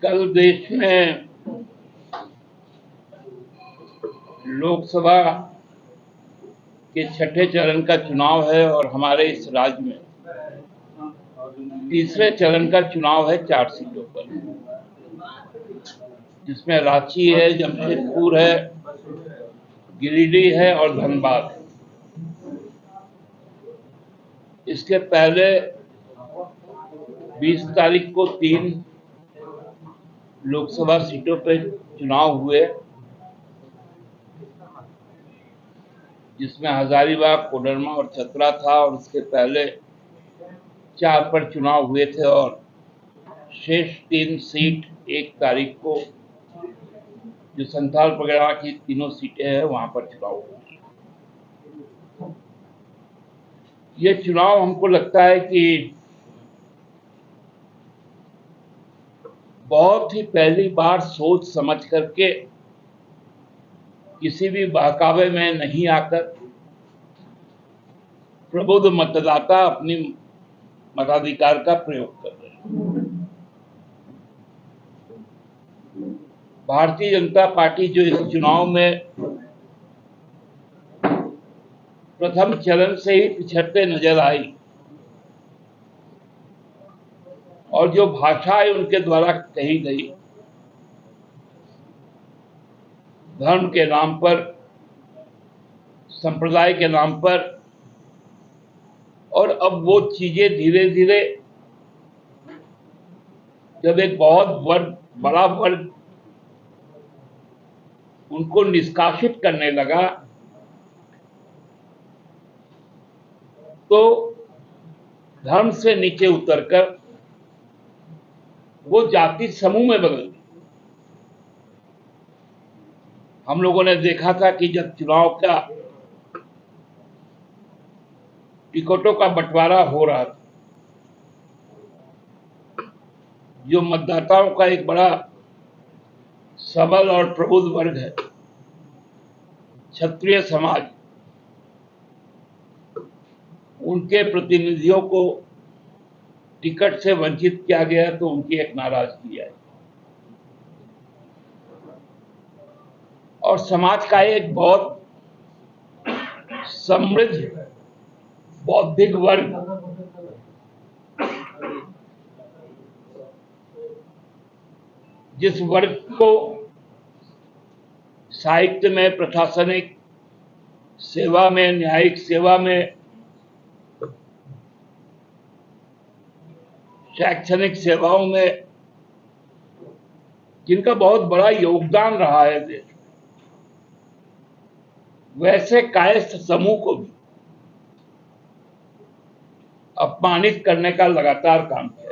कल देश में लोकसभा के छठे चरण का चुनाव है और हमारे इस राज्य में तीसरे चरण का चुनाव है 4 सीटों पर, जिसमें रांची है, जमशेदपुर है, गिरिडीह है और धनबाद है। इसके पहले 20 तारीख को 3 लोकसभा सीटों पर चुनाव हुए, जिसमें हजारीबाग, कोडरमा और चतरा था, और उसके पहले 4 पर चुनाव हुए थे और शेष 3 सीट 1 तारीख को जो संथाल परगना की तीनों सीटें हैं वहां पर चुनाव हुए। ये चुनाव हमको लगता है कि बहुत ही पहली बार सोच समझ करके, किसी भी बहकावे में नहीं आकर प्रबुद्ध मतदाता अपनी मताधिकार का प्रयोग कर रहे हैं। भारतीय जनता पार्टी जो इस चुनाव में प्रथम चरण से ही पिछड़ते नजर आई और जो भाषाएं उनके द्वारा कही गई, धर्म के नाम पर, संप्रदाय के नाम पर, और अब वो चीजें धीरे धीरे जब एक बहुत बड़ा वर्ग उनको निष्कासित करने लगा, तो धर्म से नीचे उतरकर वो जाति समूह में बदल गई। हम लोगों ने देखा था कि जब चुनाव का टिकटों का बंटवारा हो रहा था, जो मतदाताओं का एक बड़ा सबल और प्रबुद्ध वर्ग है, क्षत्रिय समाज, उनके प्रतिनिधियों को टिकट से वंचित किया गया, तो उनकी एक नाराजगी आई। और समाज का एक बहुत समृद्ध बौद्धिक वर्ग, जिस वर्ग को साहित्य में, प्रशासनिक सेवा में, न्यायिक सेवा में, शैक्षणिक सेवाओं में जिनका बहुत बड़ा योगदान रहा है देश में, वैसे कायस्थ समूह को भी अपमानित करने का लगातार काम किया।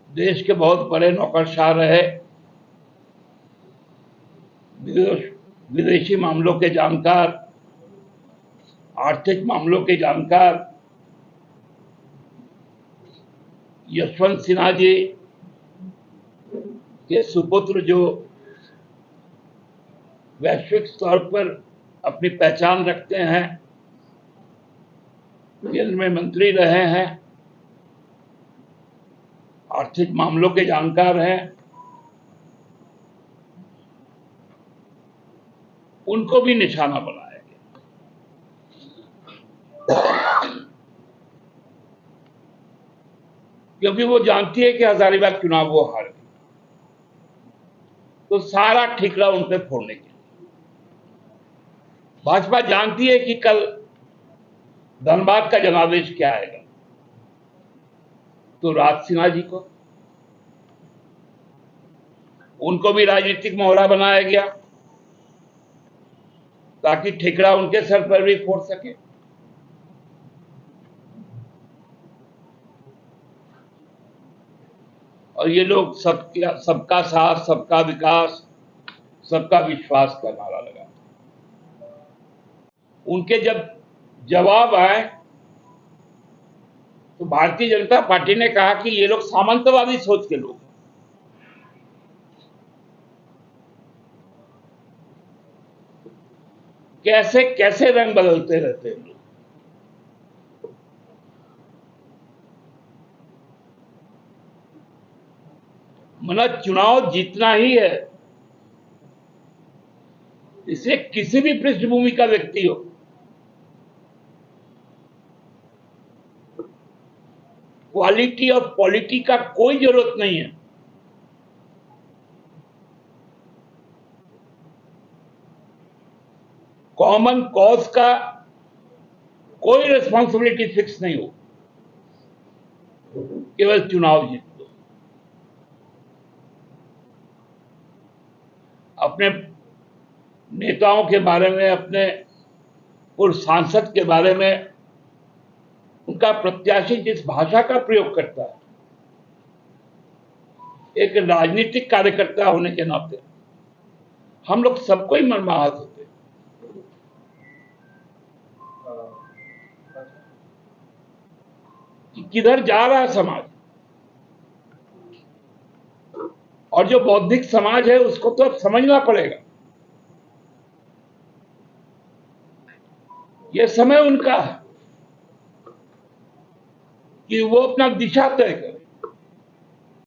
देश के बहुत बड़े नौकरशाह रहे, विदेशी मामलों के जानकार, आर्थिक मामलों के जानकार यशवंत सिन्हा जी के सुपुत्र, जो वैश्विक स्तर पर अपनी पहचान रखते हैं, केंद्र में मंत्री रहे हैं, आर्थिक मामलों के जानकार हैं, उनको भी निशाना बनाया गया, क्योंकि वो जानती है कि हजारीबाग चुनाव वो हार गई, तो सारा ठिकरा उन पे फोड़ने के लिए। भाजपा जानती है कि कल धनबाद का जनादेश क्या आएगा, तो राज सिन्हा जी को, उनको भी राजनीतिक मोहरा बनाया गया ताकि ठिकरा उनके सर पर भी फोड़ सके। और ये लोग सबका साथ, सबका विकास, सबका विश्वास का नारा लगा। उनके जब जवाब आए तो भारतीय जनता पार्टी ने कहा कि ये लोग सामंतवादी सोच के लोग, कैसे कैसे रंग बदलते रहते हैं लोग। मतलब चुनाव जीतना ही है, इसे किसी भी पृष्ठभूमि का व्यक्ति हो, क्वालिटी और पॉलिटी का कोई जरूरत नहीं है। कॉमन कॉज का कोई रिस्पॉन्सिबिलिटी फिक्स नहीं हो, केवल चुनाव जीत लो। अपने नेताओं के बारे में, अपने पूर्व सांसद के बारे में, उनका प्रत्याशी जिस भाषा का प्रयोग करता है, एक राजनीतिक कार्यकर्ता होने के नाते हम लोग सबको ही मर्माहत होते हैं कि किधर जा रहा है समाज। और जो बौद्धिक समाज है उसको तो अब समझना पड़ेगा, यह समय उनका है कि वो अपना दिशा तय करे।